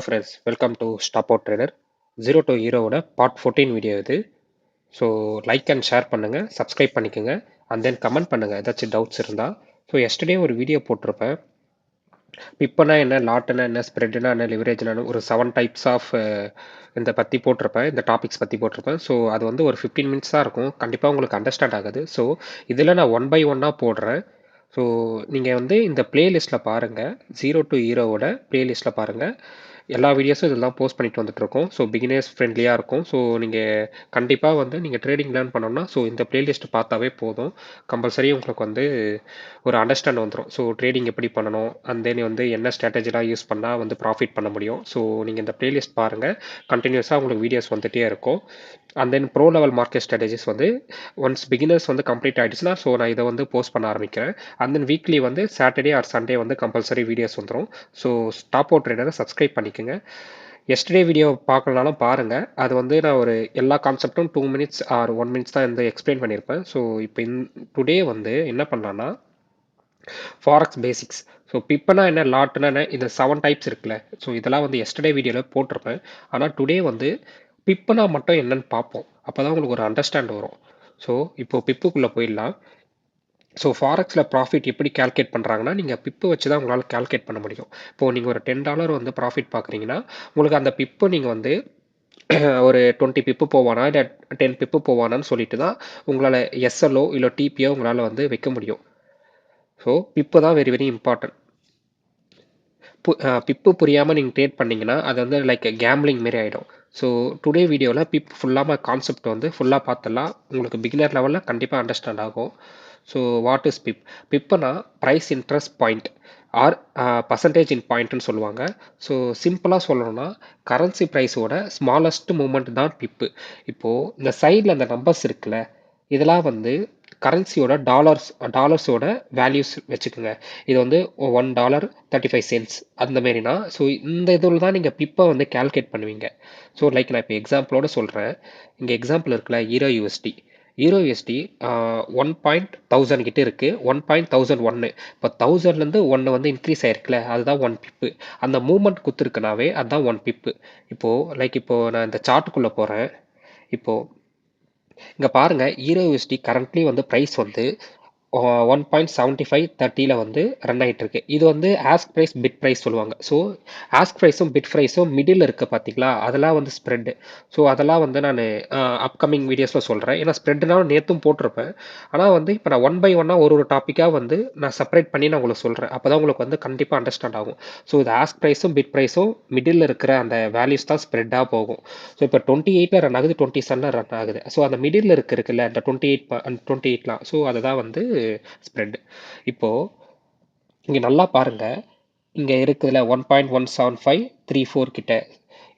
Friends, welcome to stop out trader. 0 to ஹீரோவோட part 14 video இது. So like and share பண்ணுங்கள், subscribe பண்ணிக்கோங்க, and then comment பண்ணுங்கள் ஏதாச்சும் டவுட்ஸ் இருந்தால். ஸோ எஸ்டர்டே ஒரு வீடியோ போட்டிருப்பேன். பிப்பனா என்ன, லாட்னா என்ன, ஸ்ப்ரெட்னா என்ன, லிவரேஜ்னா ஒரு 7 டைப்ஸ் ஆஃப் இந்த பற்றி போட்டிருப்பேன், இந்த டாபிக்ஸ் பற்றி போட்டிருப்பேன். ஸோ அது வந்து ஒரு 15 மினிட்ஸ் தான் இருக்கும், கண்டிப்பாக உங்களுக்கு அண்டர்ஸ்டாண்ட் ஆகுது. ஸோ இதில் நான் ஒன் பை ஒன்னாக போடுறேன். ஸோ நீங்கள் வந்து இந்த பிளேலிஸ்ட்டில் பாருங்கள், 0 to ஹீரோவோட பிளேலிஸ்ட்டில் பாருங்கள். எல்லா வீடியோஸும் இதெல்லாம் போஸ்ட் பண்ணிட்டு வந்துட்டுருக்கோம். ஸோ பிகினர்ஸ் ஃப்ரெண்ட்லியாக இருக்கும். ஸோ நீங்கள் கண்டிப்பாக வந்து நீங்கள் ட்ரேடிங் லேர்ன் பண்ணோம்னா ஸோ இந்த பிளேலிஸ்ட் பார்த்தாவே போதும். கம்பல்சரி உங்களுக்கு வந்து ஒரு அண்டர்ஸ்டாண்ட் வந்துடும். ஸோ ட்ரேடிங் எப்படி பண்ணணும், அண்ட் தென் வந்து என்ன ஸ்ட்ராட்டஜிலாம் யூஸ் பண்ணால் வந்து ப்ராஃபிட் பண்ண முடியும். ஸோ நீங்கள் இந்த பிளேலிஸ்ட் பாருங்கள், கண்டினியூஸாக உங்களுக்கு வீடியோஸ் வந்துகிட்டே இருக்கும். And then bro level market strategies வந்து ஒன்ஸ் பிகினர்ஸ் வந்து கம்ப்ளீட் ஆகிடுச்சுன்னா ஸோ நான் இதை வந்து போஸ்ட் பண்ண ஆரம்பிக்கிறேன். அண்ட் தென் வீக்லி வந்து சாட்டர்டே ஆர் சண்டே வந்து கம்பல்சரி வீடியோஸ் வந்துடும். ஸோ ஸ்டாப் அவுட் ட்ரேடரை சப்ஸ்கிரைப் பண்ணிக்கோங்க. எஸ்டர்டே வீடியோ பார்க்கலனாலும் பாருங்கள், அது வந்து நான் ஒரு எல்லா கான்செப்டும் 2 மினிட்ஸ் ஆர் 1 மினிட்ஸ் தான் வந்து எக்ஸ்பிளைன் பண்ணியிருப்பேன். ஸோ இப்போ டுடே வந்து என்ன பண்ணலான்னா ஃபாரெக்ஸ் பேசிக்ஸ். ஸோ பிப்பனா என்ன, லாட்னா என்ன, இந்த 7 டைப்ஸ் இருக்குல்ல. ஸோ இதெல்லாம் வந்து எஸ்டர்டே வீடியோவில் போட்டிருப்பேன். ஆனால் டுடே வந்து பிப்பனா மட்டும் என்னன்னு பார்ப்போம். அப்போ தான் உங்களுக்கு ஒரு அண்டர்ஸ்டாண்ட் வரும். ஸோ இப்போது பிப்புக்குள்ளே போயிடலாம். ஸோ ஃபாரெக்ஸில் ப்ராஃபிட் எப்படி கால்குலேட் பண்ணுறாங்கன்னா, நீங்கள் பிப்பு வச்சு தான் உங்களால் கால்குலேட் பண்ண முடியும். இப்போது நீங்கள் ஒரு $10 வந்து ப்ராஃபிட் பார்க்குறீங்கன்னா உங்களுக்கு அந்த பிப்பு நீங்கள் வந்து ஒரு 20 பிப்பு போவானா இல்லை 10 பிப்பு போவானான்னு சொல்லிட்டு தான் உங்களால் எஸ்எல்ஓ இல்லை டிபிஓ உங்களால் வந்து வைக்க முடியும். ஸோ பிப்பு தான் வெரி வெரி இம்பார்ட்டன்ட். பிப்பு புரியாமல் நீங்கள் ட்ரேட் பண்ணிங்கன்னா அது வந்து லைக் கேம்பிளிங் மாரி ஆகிடும். ஸோ டுடே வீடியோவில் பிப் ஃபுல்லாக கான்செப்ட் வந்து ஃபுல்லாக பார்த்துடலாம். உங்களுக்கு பிகினர் லெவலில் கண்டிப்பாக அண்டர்ஸ்டாண்ட் ஆகும். So what is pip? பிப்புனா price interest point or percentage in பாயிண்ட்னு சொல்லுவாங்க. ஸோ சிம்பிளாக சொல்லணும்னா கரன்சி ப்ரைஸோட ஸ்மாலஸ்ட் மூமெண்ட் தான் பிப்பு. இப்போது இந்த சைடில் அந்த நம்பர்ஸ் இருக்குல்ல, இதெல்லாம் வந்து கரன்சியோட டாலர்ஸோட வேல்யூஸ் வச்சுக்கோங்க. இது வந்து $1 35 அந்த மாரினா. ஸோ இந்த இதில் தான் நீங்கள் பிப்பை வந்து கால்குலேட் பண்ணுவீங்க. ஸோ லைக் நான் இப்போ எக்ஸாம்பிளோட சொல்கிறேன். இங்கே எக்ஸாம்பிள் இருக்குல்ல, ஹீரோ யூஎஸ்டி. ஹீரோ யூஎஸ்டி 1.1000 கிட்ட இருக்குது, 1.1001. இப்போ 1000லேருந்து 1 வந்து இன்க்ரீஸ் ஆயிருக்குல்ல, அதுதான் 1 பிப்பு. அந்த மூமெண்ட் குத்துருக்குனாவே அதுதான் 1 பிப்பு. இப்போது லைக் இப்போது நான் இந்த சார்ட்டுக்குள்ளே போகிறேன். இப்போது இங்கே பாருங்கள், ஹீரோ யூஎஸ்டி கரண்ட்லி வந்து ப்ரைஸ் வந்து 1.7530 வந்து ரன் ஆகிட்டு இருக்கு. இது வந்து ஆஸ்க் ப்ரைஸ் பிட் ப்ரைஸ் சொல்லுவாங்க. ஸோ ஆஸ்க் ப்ரைஸும் பிட் ப்ரைஸும் மிடில் இருக்கு பார்த்தீங்களா, அதெல்லாம் வந்து ஸ்ப்ரெட்டு. ஸோ அதெல்லாம் வந்து நான் அப்கமிங் வீடியோஸில் சொல்கிறேன். ஏன்னா ஸ்ப்ரெட்னாலும் நேற்றும் போட்டிருப்பேன். ஆனால் வந்து இப்போ நான் ஒன் பை ஒன்னாக ஒரு டாப்பிக்காக வந்து நான் செப்பரேட் பண்ணி நான் உங்களுக்கு சொல்கிறேன். அப்போ தான் உங்களுக்கு வந்து கண்டிப்பாக அண்டர்ஸ்டாண்ட் ஆகும். ஸோ இது ஆஸ்க் ப்ரைஸும் பிட் ப்ரைஸும் மிடில் இருக்கிற அந்த வேல்யூஸ் தான் ஸ்ப்ரெட்டாக போகும். ஸோ இப்போ 28 ரன் ஆகுது, 27 ரன் ஆகுது. ஸோ அந்த மிடில் இருக்குல்ல அந்த 28லாம், ஸோ அதை தான் வந்து ஸ்ப்ரெட். இப்போது இங்கே நல்லா பாருங்கள், இங்கே இருக்குதுல 1.17534 கிட்ட.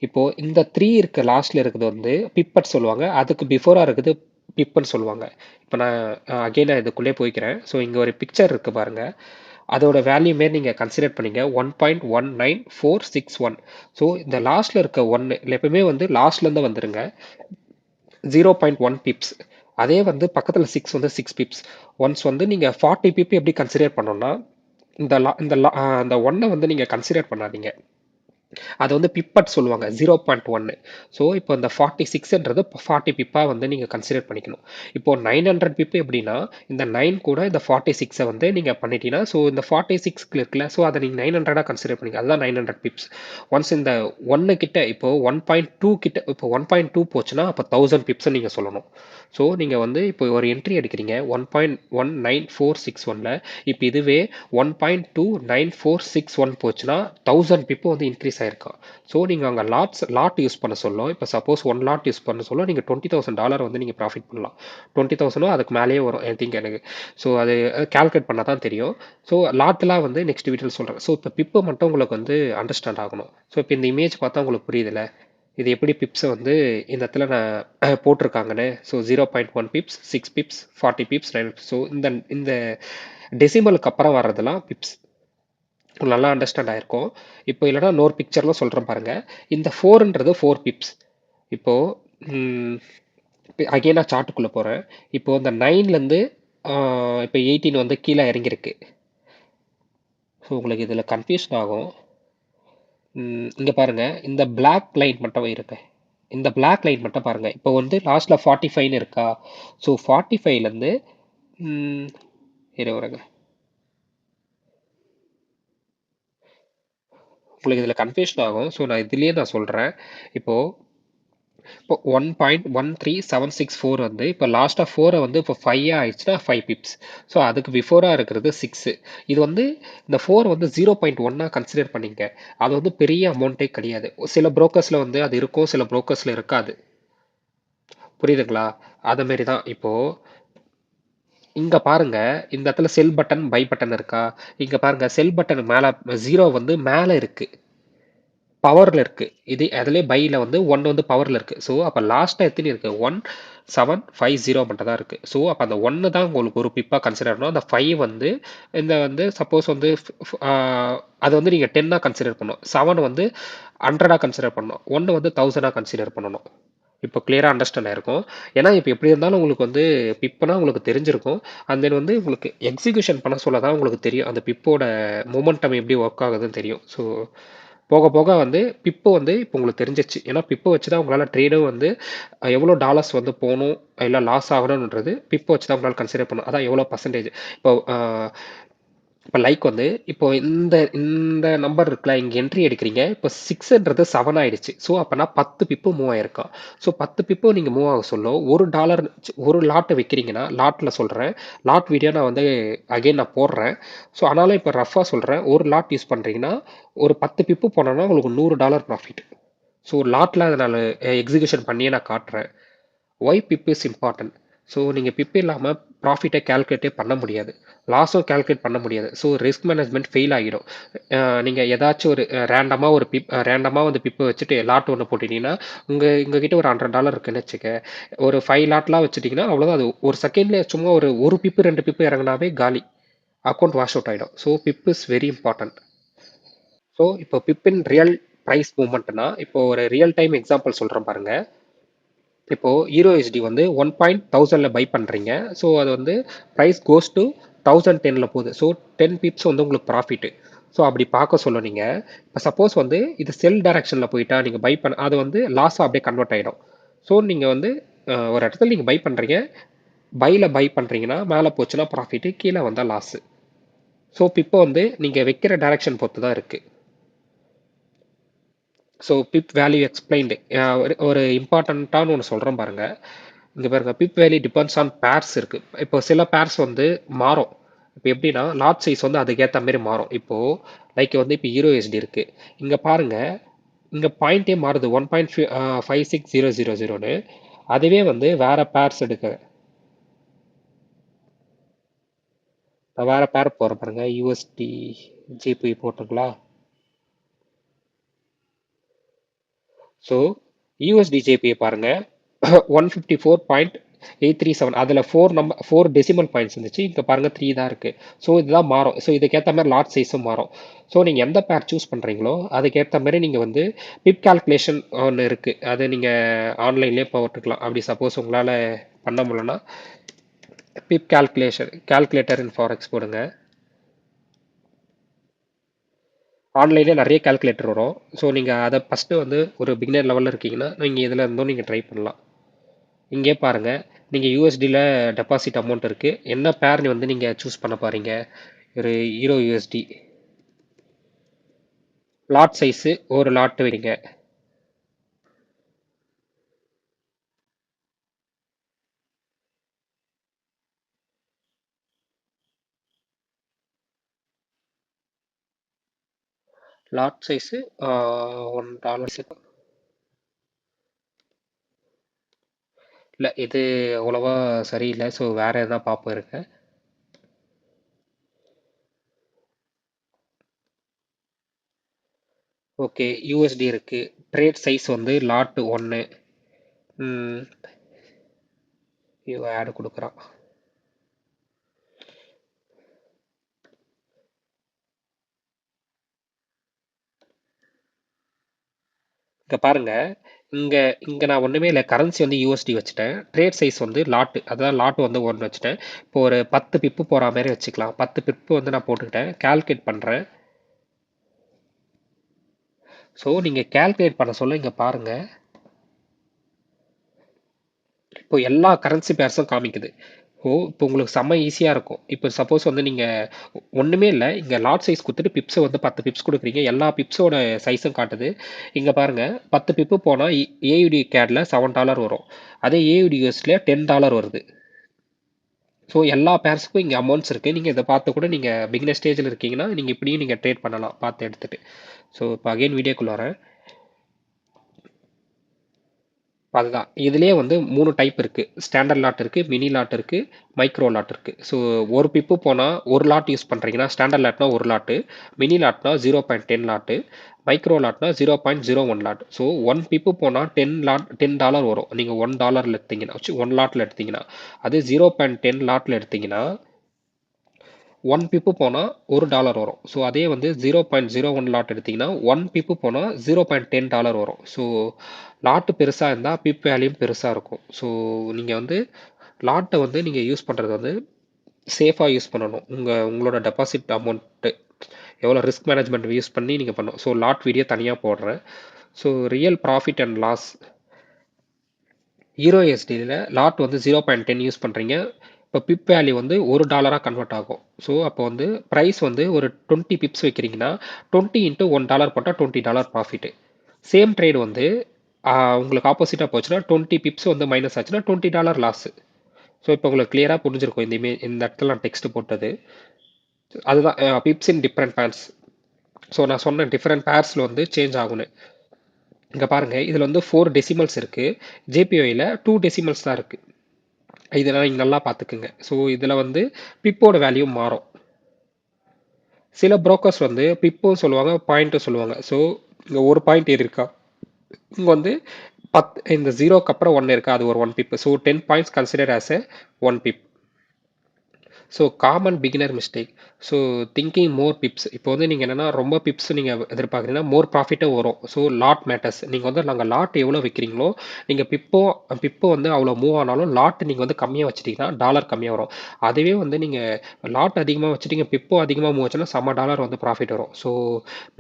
இப்போது இந்த 3 இருக்க லாஸ்ட்டில் இருக்குது வந்து பிப்பட் சொல்லுவாங்க, அதுக்கு பிஃபோராக இருக்குது பிப்புன்னு சொல்லுவாங்க. இப்போ நான் அகெயின் இதுக்குள்ளே போய்க்கிறேன். ஸோ இங்கே ஒரு பிக்சர் இருக்குது பாருங்கள், அதோட வேல்யூ மாரி நீங்கள் கன்சிடர் பண்ணிங்க 1.19461. ஸோ இந்த லாஸ்ட்டில் இருக்க ஒன்று எப்பவுமே வந்து லாஸ்ட்லேருந்து வந்துருங்க, 0.1 பிப்ஸ். அதே வந்து பக்கத்தில் 6 வந்து 6 பிப்ஸ். ஒன்ஸ் வந்து நீங்கள் 40 பிப் எப்படி கன்சிடர் பண்ணோம்னா இந்த ஒன்னை வந்து நீங்கள் கன்சிடர் பண்ணாதீங்க, அதை வந்து பிப்பட் சொல்லுவாங்க, 0.1. ஸோ இப்போ இந்த 46ன்றது 40 பிப்பாக வந்து நீங்கள் கன்சிடர் பண்ணிக்கணும். இப்போ 900 பிப்பு எப்படின்னா இந்த 9 கூட இந்த 46 வந்து நீங்கள் பண்ணிட்டீங்கன்னா ஸோ இந்த 46 இருக்குல்ல, ஸோ அதை நீங்கள் 900 கன்சிடர் பண்ணிங்க, அதுதான் 900 பிப்ஸ். ஒன்ஸ் இந்த 1 கிட்ட இப்போ 1.2 கிட்ட, இப்போ 1.2 போச்சுன்னா அப்போ 1000 பிப்ஸ் நீங்கள் சொல்லணும். ஸோ நீங்கள் வந்து இப்போ ஒரு என்ட்ரி எடுக்கிறீங்க 1.19461, இப்போ இதுவே 1.29461 போச்சுன்னா 1000 பிப்பு வந்து இன்க்ரீஸ் ஆயிருக்கும். ஸோ நீங்கள் அங்கே லாட் யூஸ் பண்ண சொல்லும். இப்போ சப்போஸ் 1 லாட் யூஸ் பண்ண சொல்லும், நீங்கள் $20,000 வந்து நீங்கள் ப்ராஃபிட் பண்ணலாம். 20,000 அதுக்கு மேலேயே வரும் ஐ திங்க் எனக்கு. ஸோ அது கால்குலேட் பண்ணால் தான் தெரியும். ஸோ லாட்லாம் வந்து நெக்ஸ்ட் வீடியோவில் சொல்கிறேன். ஸோ இப்போ பிப்பு மட்டும் உங்களுக்கு வந்து அண்டர்ஸ்டாண்ட் ஆகணும். ஸோ இப்போ இந்த இமேஜ் பார்த்தா உங்களுக்கு புரியுதுல்ல, இது எப்படி பிப்ஸை வந்து இந்த இடத்துல நான் போட்டிருக்காங்கன்னு. So 0.1 pips, 6 pips, 40 pips, 9 pips. So இந்த டெசிமலுக்கு அப்புறம் வர்றதெல்லாம் பிப்ஸ். நல்லா அண்டர்ஸ்டாண்ட் ஆயிருக்கும். இப்போ இல்லைனா இன்னொரு பிக்சர்லாம் சொல்கிறேன் பாருங்கள். இந்த 4ன்றது 4 பிப்ஸ். இப்போது அகெயின் நான் சார்ட்டுக்குள்ளே போகிறேன். இப்போது இந்த 9லேருந்து இப்போ 18 வந்து கீழே இறங்கியிருக்கு. ஸோ உங்களுக்கு இதில் கன்ஃபியூஷன் ஆகும். இங்க பாருங்க, இந்த பிளாக் லைன் மட்டும் இருக்கு. இந்த பிளாக் லைன் மட்டும் பாருங்க. இப்போ வந்து லாஸ்ட்ல 45ன்னு இருக்கா? ஸோ 45லேருந்து ம், இரு வரேங்க. உங்களுக்கு இதில் கன்ஃபியூஷன் ஆகும். ஸோ நான் இதுலேயே நான் சொல்கிறேன். இப்போ இப்போ 1.13764 வந்து இப்போ லாஸ்ட்டாக ஃபோரை வந்து இப்போ 5 ஆயிடுச்சுன்னா 5 பிப்ஸ். ஸோ அதுக்கு பிஃபோராக இருக்கிறது 6. இது வந்து இந்த 4 வந்து 0.1 கன்சிடர் பண்ணிங்க. அது வந்து பெரிய அமௌண்ட்டே கிடையாது. சில புரோக்கர்ஸில் வந்து அது இருக்கும், சில புரோக்கர்ஸில் இருக்காது. புரியுதுங்களா? அது மாரி தான் இப்போ இங்க பாருங்க, இந்த இடத்துல செல் பட்டன், பை பட்டன் இருக்கா? இங்க பாருங்க, செல் பட்டன் மேல 0 வந்து மேல இருக்கு. பவர்ல இருக்கு. இது அதிலே பைல வந்து 1 வந்து பவர்ல இருக்கு. ஸோ அப்ப லாஸ்ட்டா எத்தனை இருக்கு? 1750 மட்டும் தான் இருக்கு. ஸோ அப்ப அந்த 1 தான் உங்களுக்கு ஒரு பிப்பா கன்சிடர் பண்ணணும். அந்த 5 வந்து இந்த வந்து சப்போஸ் வந்து அது வந்து நீங்க 10ஆ கன்சிடர் பண்ணணும். 7 வந்து 100ஆ கன்சிடர் பண்ணணும். 1 வந்து 1000ஆ கன்சிடர் பண்ணணும். இப்போ கிளியரா அண்டர்ஸ்டாண்ட் ஆயிருக்கும். ஏன்னா இப்போ எப்படி இருந்தாலும் உங்களுக்கு வந்து பிப்னா உங்களுக்கு தெரிஞ்சிருக்கும். அண்ட் தென் வந்து உங்களுக்கு எக்ஸிகியூஷன் பண்ண சொல்ல தான் உங்களுக்கு தெரியும். அந்த பிப்போட மொமெண்டம் எப்படி ஒர்க் ஆகுதுன்னு தெரியும். ஸோ போக போக வந்து பிப்பு வந்து இப்போ உங்களுக்கு தெரிஞ்சிச்சு. ஏன்னா பிப்பை வச்சு தான் உங்களால் ட்ரேடும் வந்து எவ்வளோ டாலர்ஸ் வந்து போகணும் இல்லை லாஸ் ஆகணுன்றது பிப்பை வச்சு தான் உங்களால் கன்சிடர் பண்ணணும். அதான் எவ்வளோ பர்சன்டேஜ். இப்போ இப்போ லைக் வந்து இப்போ இந்த இந்த நம்பர் இருக்குல்ல, இங்கே என்ட்ரி எடுக்கிறீங்க. இப்போ 6ன்றது 7 ஆயிடுச்சு. ஸோ அப்போனா 10 பிப்பு மூவ் ஆயிருக்கான். ஸோ 10 பிப்பு நீங்கள் மூவ் ஆக சொல்ல $1 ஒரு லாட்டு வைக்கிறீங்கன்னா, லாட்டில் சொல்கிறேன். லாட் வீடியோ நான் வந்து அகைன் நான் போடுறேன். ஸோ ஆனாலும் இப்போ ரஃபாக சொல்கிறேன். ஒரு லாட் யூஸ் பண்ணுறீங்கன்னா ஒரு 10 பிப்பு போனோன்னா உங்களுக்கு $100 ப்ராஃபிட். ஸோ லாட்டில் அதை நான் எக்ஸிகியூஷன் பண்ணியே நான் காட்டுறேன். Why pip is important. So நீங்கள் பிப் இல்லாமல் ப்ராஃபிட்டை கேல்குலேட்டே பண்ண முடியாது, லாஸும் கேல்குலேட் பண்ண முடியாது. ஸோ ரிஸ்க் மேனேஜ்மெண்ட் ஃபெயில் ஆகிடும். நீங்கள் ஏதாச்சும் ஒரு ரேண்டமாக வந்து பிப்பை வச்சுட்டு லாட் ஒன்று போட்டிட்டீங்கன்னா உங்ககிட்ட ஒரு $100 இருக்குன்னு வச்சுக்க. ஒரு 5 லாட்லாம் வச்சுட்டிங்கன்னா அவ்வளோதான். அது ஒரு செகண்ட்லேயே சும்மா ஒரு பிப்பு 2 பிப்பு இறங்கினாவே காலி. அக்கௌண்ட் வாஷ் அவுட் ஆகிடும். So pip is very important. So இப்போ பிப்பின் ரியல் ப்ரைஸ் மூவ்மெண்ட்னா இப்போ ஒரு ரியல் டைம் எக்ஸாம்பிள் சொல்கிறேன் பாருங்க. இப்போ யூஎஸ்டி வந்து 1.1000ல பை பண்ணுறீங்க. ஸோ அது வந்து ப்ரைஸ் கோஸ் டு 1010ல போகுது. ஸோ 10 பிப்ஸ் வந்து உங்களுக்கு ப்ராஃபிட்டு. ஸோ அப்படி பார்க்க சொல்ல நீங்கள் இப்போ சப்போஸ் வந்து இது செல் டைரக்ஷனில் போயிட்டா நீங்கள் பை பண்ண அது வந்து லாஸாக அப்படியே கன்வெர்ட் ஆகிடும். ஸோ நீங்கள் வந்து ஒரு இடத்துல நீங்கள் பை பண்ணுறீங்க, பை பண்ணுறீங்கன்னா மேலே போச்சுன்னா ப்ராஃபிட்டு, கீழே வந்தால் லாஸு. ஸோ இப்போ வந்து நீங்கள் வைக்கிற டைரக்ஷன் பொறுத்து தான் இருக்குது. ஸோ பிப் வேல்யூ எக்ஸ்பிளைன்டு ஒரு இம்பார்ட்டண்ட்டான ஒன்று சொல்கிறேன் பாருங்க. இங்கே பாருங்க, பிப் வேல்யூ டிபெண்ட்ஸ் ஆன் பேர்ஸ் இருக்குது. இப்போ சில பேர்ஸ் வந்து மாறும். இப்போ எப்படின்னா லாட் சைஸ் வந்து அதுக்கேற்ற மாதிரி மாறும். இப்போது லைக் வந்து இப்போ யூஎஸ்டி இருக்குது. இங்கே பாருங்க, இங்கே பாயிண்டே மாறுது 1.56000. அதுவே வந்து வேற பேர்ஸ் எடுக்க நான் வேற பேர் போகிறேன் பாருங்க. யூஎஸ்டி ஜிபி போட்டுங்களா? ஸோ யூஎஸ்டிஜேபியை பாருங்க, 154.837. அதில் 4 டெசிமல் பாயிண்ட்ஸ் இருந்துச்சு. இங்கே பாருங்க 3 தான் இருக்குது. ஸோ இதுதான் மாறும். ஸோ இதுக்கேற்ற மாதிரி லாட் சைஸும் மாறும். ஸோ நீங்கள் எந்த பேர் சூஸ் பண்ணுறீங்களோ அதுக்கேற்ற மாதிரி நீங்கள் வந்து பிப் கால்குலேஷன் ஒன்று இருக்குது. அதை நீங்கள் ஆன்லைன்லேயே போட்டுக்கலாம். அப்படி சப்போஸ் உங்களால் பண்ண முடியலன்னா பிப் கால்குலேட்டர் இன் ஃபாரெக்ஸ் போடுங்க. ஆன்லைன்லேயே நிறைய கால்குலேட்டர் வரும். ஸோ நீங்கள் அதை ஃபஸ்ட்டு வந்து ஒரு பிகினர் லெவலில் இருக்கீங்கன்னா நீங்கள் இதில் இருந்தும் நீங்கள் ட்ரை பண்ணலாம். இங்கே பாருங்கள், நீங்கள் யூஎஸ்டியில் டெபாசிட் அமௌண்ட் இருக்குது. என்ன பேர் வந்து நீங்கள் சூஸ் பண்ண போகிறீங்க? ஒரு யூஎஸ்டி லாட் சைஸு ஒரு லாட் வைங்க. Lot size $1. இல்லை, இது அவ்வளோவா சரியில்லை. ஸோ வேறு எதாவது பார்ப்போம் இருக்க. ஓகே, யூஎஸ்டி இருக்குது. ட்ரேட் சைஸ் வந்து லாட் 1. ஆடு கொடுக்குறான். இங்கே பாருங்க, இங்கே இங்கே நான் ஒன்றுமே இல்லை. கரன்சி வந்து யூஎஸ்டி வச்சுட்டேன். ட்ரேட் சைஸ் வந்து லாட்டு, அதான் லாட்டு வந்து 1 வச்சுட்டேன். இப்போ ஒரு 10 பிப்பு போகிற மாதிரி வச்சுக்கலாம். 10 பிப்பு வந்து நான் போட்டுக்கிட்டேன். கால்குலேட் பண்ணுறேன். ஸோ நீங்கள் கேல்குலேட் பண்ண சொல்ல இங்கே பாருங்கள், இப்போ எல்லா கரன்சி பேர்ஸும் காமிக்குது. இப்போ உங்களுக்கு செம்ம ஈஸியாக இருக்கும். இப்போ சப்போஸ் வந்து நீங்கள் ஒன்றுமே இல்லை, இங்கே லாட் சைஸ் கொடுத்துட்டு பிப்ஸை வந்து 10 பிப்ஸ் கொடுக்குறீங்க, எல்லா பிப்ஸோட சைஸும் காட்டுது. இங்கே பாருங்கள், 10 பிப்பு போனால் ஏயுடி கேடில் $7 வரும், அதே ஏயுடி யூஎஸ்ல $10 வருது. ஸோ எல்லா பேர்ஸுக்கும் இங்கே அமௌண்ட்ஸ் இருக்குது. நீங்கள் இதை பார்த்து கூட நீங்கள் பிகினர் ஸ்டேஜில் இருக்கீங்கன்னா நீங்கள் இப்படியும் நீங்கள் ட்ரேட் பண்ணலாம் பார்த்து எடுத்துகிட்டு. ஸோ இப்போ அகைன் வீடியோக்குள்ள வரேன். அதுதான் இதுலேயே வந்து 3 டைப் இருக்குது. ஸ்டாண்டர்ட் லாட் இருக்குது, மினி லாட் இருக்குது, மைக்ரோ லாட் இருக்குது. ஸோ ஒரு பிப்பு போனால் ஒரு லாட் யூஸ் பண்ணுறீங்கன்னா ஸ்டாண்டர்ட் லாட்னா ஒரு லாட்டு, மினி லாட்னா 0.10 லாட்டு, மைக்ரோ லாட்னா 0.01 லாட். ஸோ ஒன் பிப்பு போனால் $10 வரும். நீங்கள் $1 எடுத்தீங்கன்னா ஒன் லாட்டில் எடுத்தீங்கன்னா, அது 0.10 லாட்டில் எடுத்தீங்கன்னா ஒன் பிப்பு போனால் $1 வரும். ஸோ அதே வந்து 0.01 லாட் எடுத்தீங்கன்னா ஒன் பிப்பு போனால் $0.10 வரும். ஸோ லாட்டு பெருசாக இருந்தால் பிப் வேல்யூம் பெருசாக இருக்கும். ஸோ நீங்கள் வந்து லாட்டை வந்து நீங்கள் யூஸ் பண்ணுறது வந்து சேஃபாக யூஸ் பண்ணணும். உங்களோட டெபாசிட் அமௌண்ட்டு எவ்வளோ ரிஸ்க் மேனேஜ்மெண்ட் யூஸ் பண்ணி நீங்கள் பண்ணணும். ஸோ லாட் வீடியோ தனியாக போடுறேன். So real profit and loss EURUSDல லாட் வந்து 0.10 யூஸ் பண்ணுறீங்க. இப்போ பிப் வேல்யூ வந்து $1 கன்வெர்ட் ஆகும். ஸோ அப்போ வந்து ப்ரைஸ் வந்து ஒரு 20 பிப்ஸ் வைக்கிறீங்கன்னா 20 இன்ட்டு $1 போட்டால் $20 ப்ராஃபிட்டு. சேம் ட்ரேட் வந்து உங்களுக்கு ஆப்போசிட்டாக போச்சுன்னா 20 பிப்ஸ் வந்து மைனஸ் ஆச்சுன்னா $20 லாஸு. ஸோ இப்போ உங்களுக்கு கிளியராக புரிஞ்சிருக்கும் இந்த இடத்துல நான் டெக்ஸ்ட் போட்டது. அதுதான் bibs in different pairs. So நான் சொன்ன டிஃப்ரெண்ட் பேர்ஸில் வந்து சேஞ்ச் ஆகும்னு. இங்கே பாருங்கள், இதில் வந்து 4 டெசிமல்ஸ் இருக்குது, ஜேபிஒயில் 2 டெசிமல்ஸ் தான் இருக்குது. இதெல்லாம் நீங்கள் நல்லா பார்த்துக்குங்க. ஸோ இதில் வந்து பிப்போட வேல்யூ மாறும். சில புரோக்கர்ஸ் வந்து பிப்பும் சொல்லுவாங்க, பாயிண்ட்டும் சொல்லுவாங்க. ஸோ இங்கே ஒரு பாயிண்ட் ஏறி இருக்கா, இங்கே வந்து இந்த ஜீரோக்கு அப்புறம் 1 இருக்கா, அது ஒரு 1 pip. So 10 points consider as a 1 pip. So common beginner mistake. So thinking more pips. இப்போ வந்து நீங்கள் என்னென்னா ரொம்ப பிப்ஸ் நீங்கள் எதிர்பார்க்குறீங்கன்னா மோர் ப்ராஃபிட்டும் வரும். So lot matters. நீங்கள் வந்து நாங்கள் லாட் எவ்வளோ வைக்கிறீங்களோ, நீங்கள் பிப்போ வந்து அவ்வளோ மூவ் ஆனாலும் லாட் நீங்கள் வந்து கம்மியாக வச்சிட்டிங்கன்னா டாலர் கம்மியாக வரும். அதுவே வந்து நீங்கள் லாட் அதிகமாக வச்சுட்டீங்க, பிப்போ அதிகமாக மூவ் ஆச்சுன்னா $7 வந்து ப்ராஃபிட் வரும். ஸோ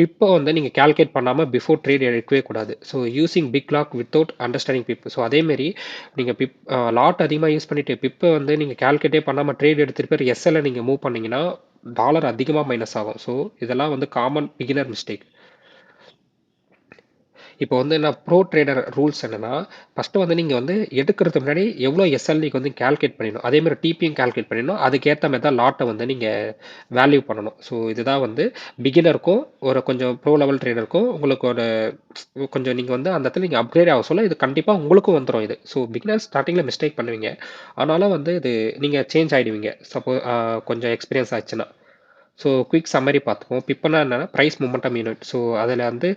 பிப்போ வந்து நீங்கள் கால்குலேட் பண்ணாமல் பிஃபோர் ட்ரேட் எடுக்கவே கூடாது. So using big lot without understanding pip. So அதேமாரி நீங்கள் லாட் அதிகமாக யூஸ் பண்ணிவிட்டு பிப்பை வந்து நீங்கள் கால்குலேட்டே பண்ணாமல் ட்ரேட் எடுத்துகிட்டு போய் எஸ்எல்ல நீங்கள் மூவ் பண்ணீங்கன்னா டாலர் அதிகமாக மைனஸ் ஆகும். ஸோ இதெல்லாம் வந்து காமன் பிகினர் மிஸ்டேக். இப்போ வந்து என்ன ப்ரோ ட்ரேடர் ரூல்ஸ் என்னன்னா, ஃபஸ்ட்டு வந்து நீங்கள் வந்து எடுக்கிறதுக்கு முன்னாடி எவ்வளோ எஸ்எல் நீங்கள் வந்து கால்குலேட் பண்ணிடணும். அதேமாதிரி டிபியும் கால்குலேட் பண்ணிடணும். அதுக்கேற்ற மாதிரி தான் லாட்டை வந்து நீங்கள் வேல்யூ பண்ணணும். ஸோ இதுதான் வந்து பிகினருக்கும் ஒரு கொஞ்சம் ப்ரோ லெவல் ட்ரேடருக்கும் உங்களுக்கு ஒரு கொஞ்சம் நீங்கள் வந்து அந்த இடத்துல நீங்கள் அப்கிரேட் ஆக சொல்ல இது கண்டிப்பாக உங்களுக்கும் வந்துடும் இது. ஸோ பிகினர் ஸ்டார்டிங்கில் மிஸ்டேக் பண்ணுவீங்க, ஆனாலும் வந்து இது நீங்கள் சேஞ்ச் ஆகிடுவீங்க கொஞ்சம் எக்ஸ்பீரியன்ஸ் ஆச்சுன்னா. ஸோ குயிக் சம்மரி பார்த்துப்போம். பிப்னா என்னன்னா ப்ரைஸ் மொமெண்டம் யூனிட். ஸோ அதில் வந்து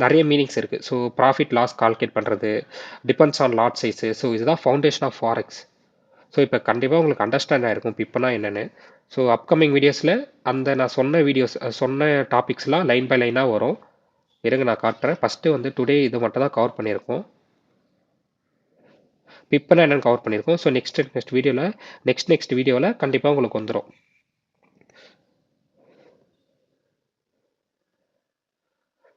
நிறைய மீனிங்ஸ் இருக்குது. ஸோ ப்ராஃபிட் லாஸ் கால்குலேட் பண்ணுறது, depends on lot size. So இதுதான் ஃபவுண்டேஷன் ஆஃப் ஃபாரெக்ஸ். ஸோ இப்போ கண்டிப்பாக உங்களுக்கு அண்டர்ஸ்டாண்ட் ஆகிருக்கும் பிப்னா என்னென்னு. ஸோ அப்கமிங் வீடியோஸில் நான் சொன்ன சொன்ன டாபிக்ஸ்லாம் லைன் பை லைனாக வரும். இருங்க நான் காட்டுறேன். ஃபஸ்ட்டு வந்து டுடே இது மட்டும் தான் கவர் பண்ணியிருக்கோம். பிப்னா என்னென்னு கவர் பண்ணியிருக்கோம். ஸோ நெக்ஸ்ட் வீடியோவில் கண்டிப்பாக உங்களுக்கு வந்துடும்.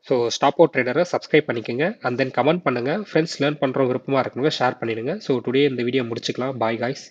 ஸோ ஸ்டாப் அவுட் ட்ரேடரை சப்ஸ்கிரைப் பண்ணிக்கோங்க, அண்ட் தென் கமெண்ட் பண்ணுங்கள். ஃப்ரெண்ட்ஸ் லேர்ன் பண்ணுற விருப்பமாக இருக்கணுங்க ஷேர் பண்ணிடுங்க. ஸோ டுடே இந்த வீடியோ முடிச்சுக்கலாம். Bye guys.